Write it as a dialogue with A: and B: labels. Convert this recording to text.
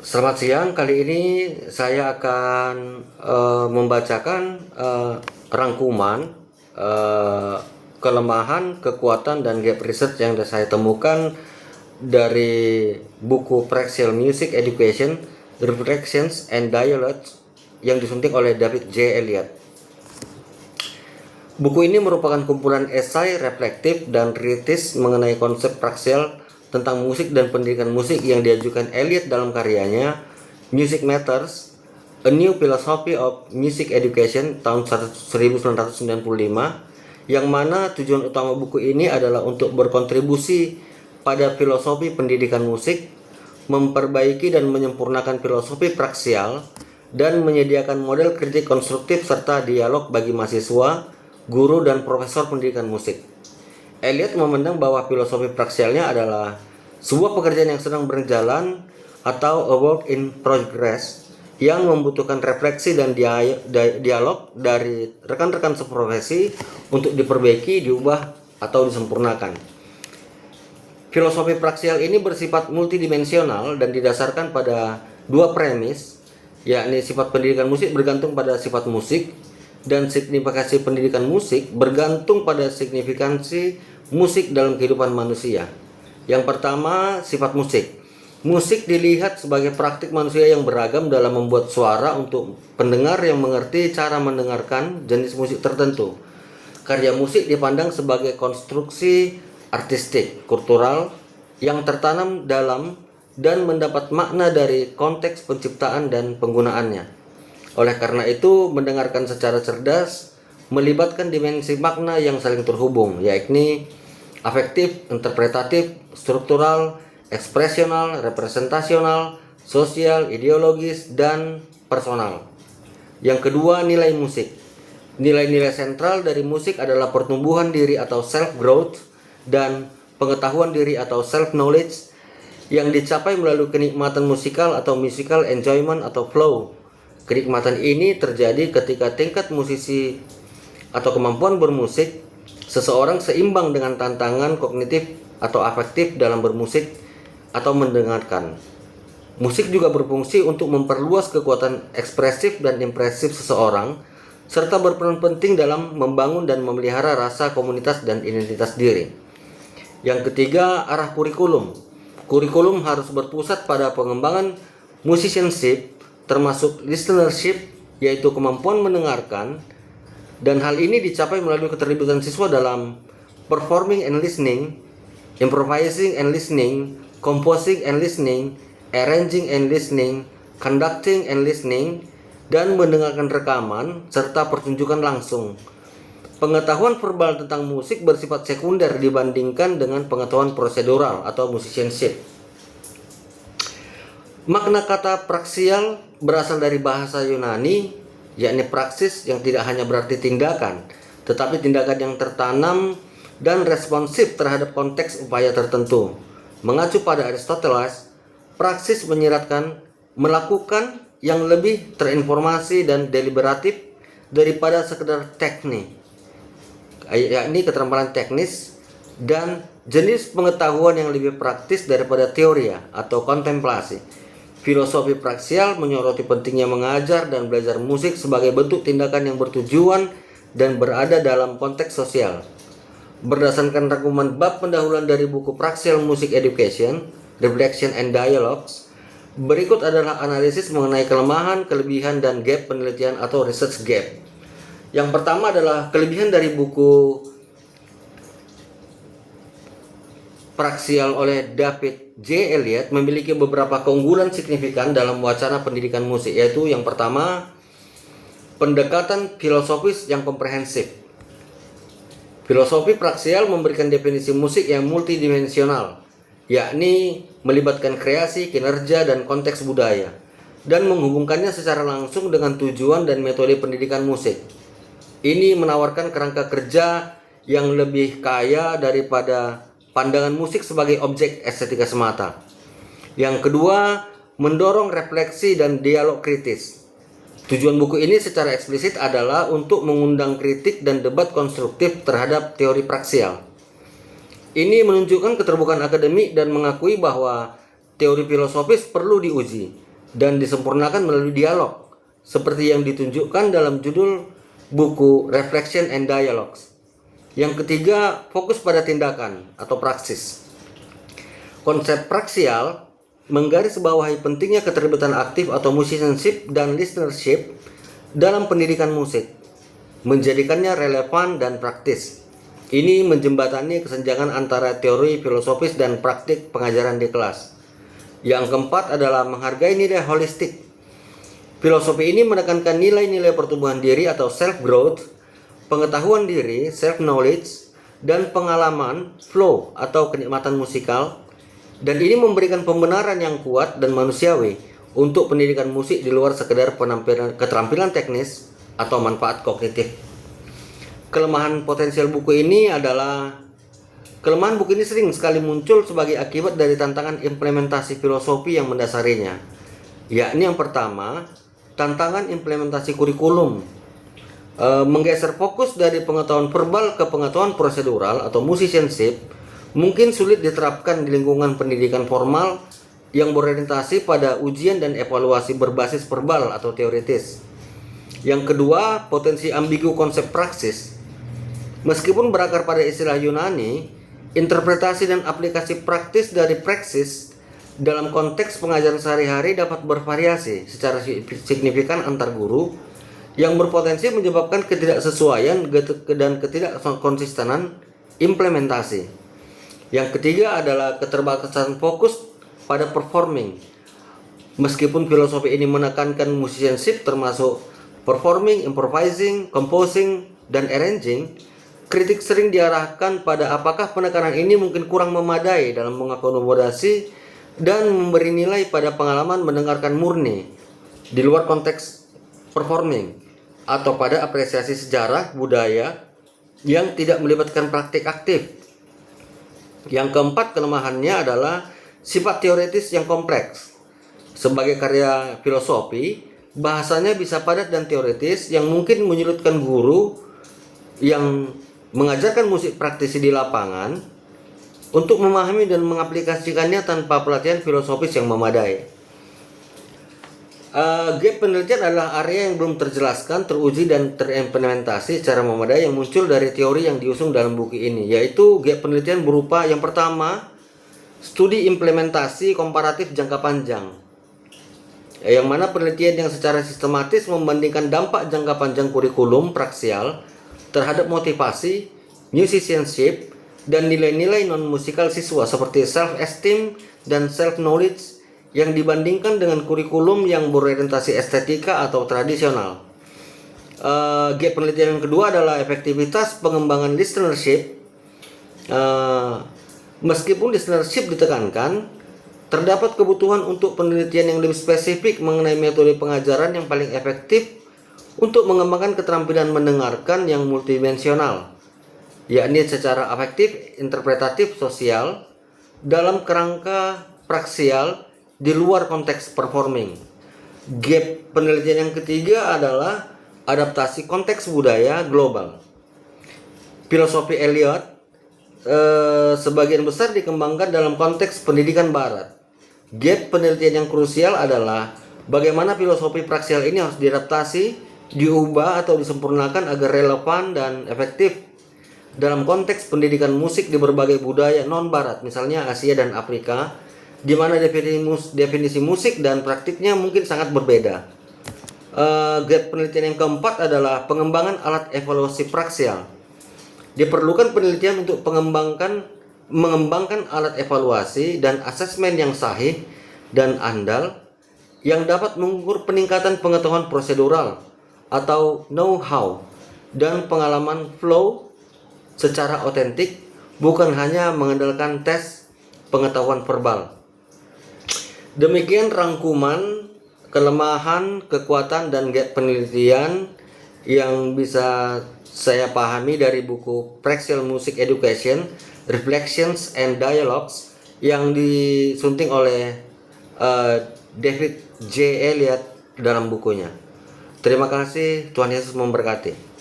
A: Selamat siang, kali ini saya akan membacakan rangkuman eh, kelemahan, kekuatan, dan gap research yang saya temukan dari buku Praxial Music Education, Reflections and Dialogues yang disunting oleh David J. Elliott. Buku ini merupakan kumpulan esai reflektif dan kritis mengenai konsep praksial tentang musik dan pendidikan musik yang diajukan Elliott dalam karyanya Music Matters, A New Philosophy of Music Education tahun 1995, yang mana tujuan utama buku ini adalah untuk berkontribusi pada filosofi pendidikan musik, memperbaiki dan menyempurnakan filosofi praksial, dan menyediakan model kritik konstruktif serta dialog bagi mahasiswa, guru, dan profesor pendidikan musik. Elliott memandang bahwa filosofi praksialnya adalah sebuah pekerjaan yang sedang berjalan atau a work in progress yang membutuhkan refleksi dan dialog dari rekan-rekan seprofesi untuk diperbaiki, diubah, atau disempurnakan. Filosofi praksial ini bersifat multidimensional dan didasarkan pada dua premis, yakni sifat pendidikan musik bergantung pada sifat musik, dan signifikasi pendidikan musik bergantung pada signifikansi musik dalam kehidupan manusia. Yang pertama, sifat musik. Musik dilihat sebagai praktik manusia yang beragam dalam membuat suara untuk pendengar yang mengerti cara mendengarkan jenis musik tertentu. Karya musik dipandang sebagai konstruksi artistik, kultural, yang tertanam dalam dan mendapat makna dari konteks penciptaan dan penggunaannya. Oleh karena itu, mendengarkan secara cerdas melibatkan dimensi makna yang saling terhubung, yakni afektif, interpretatif, struktural, ekspresional, representasional, sosial, ideologis, dan personal. Yang kedua, nilai musik. Nilai-nilai sentral dari musik adalah pertumbuhan diri atau self-growth dan pengetahuan diri atau self-knowledge yang dicapai melalui kenikmatan musikal atau musical enjoyment atau flow. Kenikmatan ini terjadi ketika tingkat musisi atau kemampuan bermusik seseorang seimbang dengan tantangan kognitif atau afektif dalam bermusik atau mendengarkan. Musik juga berfungsi untuk memperluas kekuatan ekspresif dan impresif seseorang, serta berperan penting dalam membangun dan memelihara rasa komunitas dan identitas diri. Yang ketiga, arah kurikulum. Kurikulum harus berpusat pada pengembangan musicianship, termasuk listenership, yaitu kemampuan mendengarkan, dan hal ini dicapai melalui keterlibatan siswa dalam performing and listening, improvising and listening, composing and listening, arranging and listening, conducting and listening, dan mendengarkan rekaman serta pertunjukan langsung. Pengetahuan verbal tentang musik bersifat sekunder dibandingkan dengan pengetahuan prosedural atau musicianship. Makna kata praksial berasal dari bahasa Yunani, yakni praksis, yang tidak hanya berarti tindakan, tetapi tindakan yang tertanam dan responsif terhadap konteks upaya tertentu. Mengacu pada Aristoteles, praksis menyiratkan melakukan yang lebih terinformasi dan deliberatif daripada sekedar teknik, yakni keterampilan teknis, dan jenis pengetahuan yang lebih praktis daripada teoria atau kontemplasi. Filosofi praksial menyoroti pentingnya mengajar dan belajar musik sebagai bentuk tindakan yang bertujuan dan berada dalam konteks sosial. Berdasarkan rangkuman bab pendahuluan dari buku Praxial Music Education, Reflection and Dialogues, berikut adalah analisis mengenai kelemahan, kelebihan, dan gap penelitian atau research gap. Yang pertama adalah kelebihan dari buku Praxial oleh David J. Elliott memiliki beberapa keunggulan signifikan dalam wacana pendidikan musik, yaitu yang pertama, pendekatan filosofis yang komprehensif. Filosofi praksial memberikan definisi musik yang multidimensional, yakni melibatkan kreasi, kinerja, dan konteks budaya, dan menghubungkannya secara langsung dengan tujuan dan metode pendidikan musik. Ini menawarkan kerangka kerja yang lebih kaya daripada pandangan musik sebagai objek estetika semata. Yang kedua, mendorong refleksi dan dialog kritis. Tujuan buku ini secara eksplisit adalah untuk mengundang kritik dan debat konstruktif terhadap teori praksial. Ini menunjukkan keterbukaan akademik dan mengakui bahwa teori filosofis perlu diuji, dan disempurnakan melalui dialog, seperti yang ditunjukkan dalam judul buku Reflection and Dialogues. Yang ketiga, fokus pada tindakan atau praksis. Konsep praksial menggarisbawahi pentingnya keterlibatan aktif atau musicianship dan listenership dalam pendidikan musik, menjadikannya relevan dan praktis. Ini menjembatani kesenjangan antara teori filosofis dan praktik pengajaran di kelas. Yang keempat adalah menghargai nilai holistik. Filosofi ini menekankan nilai-nilai pertumbuhan diri atau self-growth, pengetahuan diri, self-knowledge, dan pengalaman, flow atau kenikmatan musikal. Dan ini memberikan pembenaran yang kuat dan manusiawi untuk pendidikan musik di luar sekedar keterampilan teknis atau manfaat kognitif. Kelemahan potensial buku ini adalah kelemahan buku ini sering sekali muncul sebagai akibat dari tantangan implementasi filosofi yang mendasarinya. Yakni yang pertama, tantangan implementasi kurikulum. Menggeser fokus dari pengetahuan verbal ke pengetahuan prosedural atau musicianship mungkin sulit diterapkan di lingkungan pendidikan formal yang berorientasi pada ujian dan evaluasi berbasis verbal atau teoritis. Yang kedua, potensi ambigu konsep praksis. Meskipun berakar pada istilah Yunani, interpretasi dan aplikasi praktis dari praksis dalam konteks pengajaran sehari-hari dapat bervariasi secara signifikan antar guru yang berpotensi menyebabkan ketidaksesuaian dan ketidakkonsistenan implementasi. Yang ketiga adalah keterbatasan fokus pada performing. Meskipun filosofi ini menekankan musicianship termasuk performing, improvising, composing, dan arranging, kritik sering diarahkan pada apakah penekanan ini mungkin kurang memadai dalam mengakomodasi dan memberi nilai pada pengalaman mendengarkan murni di luar konteks performing, atau pada apresiasi sejarah budaya yang tidak melibatkan praktik aktif. Yang keempat, kelemahannya adalah sifat teoritis yang kompleks. Sebagai karya filosofi, bahasanya bisa padat dan teoritis yang mungkin menyulitkan guru yang mengajarkan musik praktisi di lapangan untuk memahami dan mengaplikasikannya tanpa pelatihan filosofis yang memadai. Gap penelitian adalah area yang belum terjelaskan, teruji, dan terimplementasi secara memadai yang muncul dari teori yang diusung dalam buku ini, yaitu gap penelitian berupa yang pertama, studi implementasi komparatif jangka panjang, yang mana penelitian yang secara sistematis membandingkan dampak jangka panjang kurikulum praksial terhadap motivasi, musicianship, dan nilai-nilai non-musikal siswa seperti self-esteem dan self-knowledge yang dibandingkan dengan kurikulum yang berorientasi estetika atau tradisional. Gap penelitian yang kedua adalah efektivitas pengembangan listenership. Meskipun listenership ditekankan, terdapat kebutuhan untuk penelitian yang lebih spesifik mengenai metode pengajaran yang paling efektif untuk mengembangkan keterampilan mendengarkan yang multidimensional, yakni secara afektif, interpretatif, sosial, dalam kerangka praksial di luar konteks performing. Gap penelitian yang ketiga adalah adaptasi konteks budaya global. Filosofi Eliot sebagian besar dikembangkan dalam konteks pendidikan barat. Gap penelitian yang krusial adalah bagaimana filosofi praksial ini harus diadaptasi, diubah atau disempurnakan agar relevan dan efektif dalam konteks pendidikan musik di berbagai budaya non-barat, misalnya Asia dan Afrika, di mana definisi musik dan praktiknya mungkin sangat berbeda. Gap penelitian yang keempat adalah pengembangan alat evaluasi praksial. Diperlukan penelitian untuk mengembangkan alat evaluasi dan asesmen yang sahih dan andal yang dapat mengukur peningkatan pengetahuan prosedural atau know-how dan pengalaman flow secara otentik, bukan hanya mengandalkan tes pengetahuan verbal. Demikian rangkuman kelemahan, kekuatan, dan gap penelitian yang bisa saya pahami dari buku Praxial Music Education, Reflections and Dialogues yang disunting oleh David J. Elliott dalam bukunya. Terima kasih, Tuhan Yesus memberkati.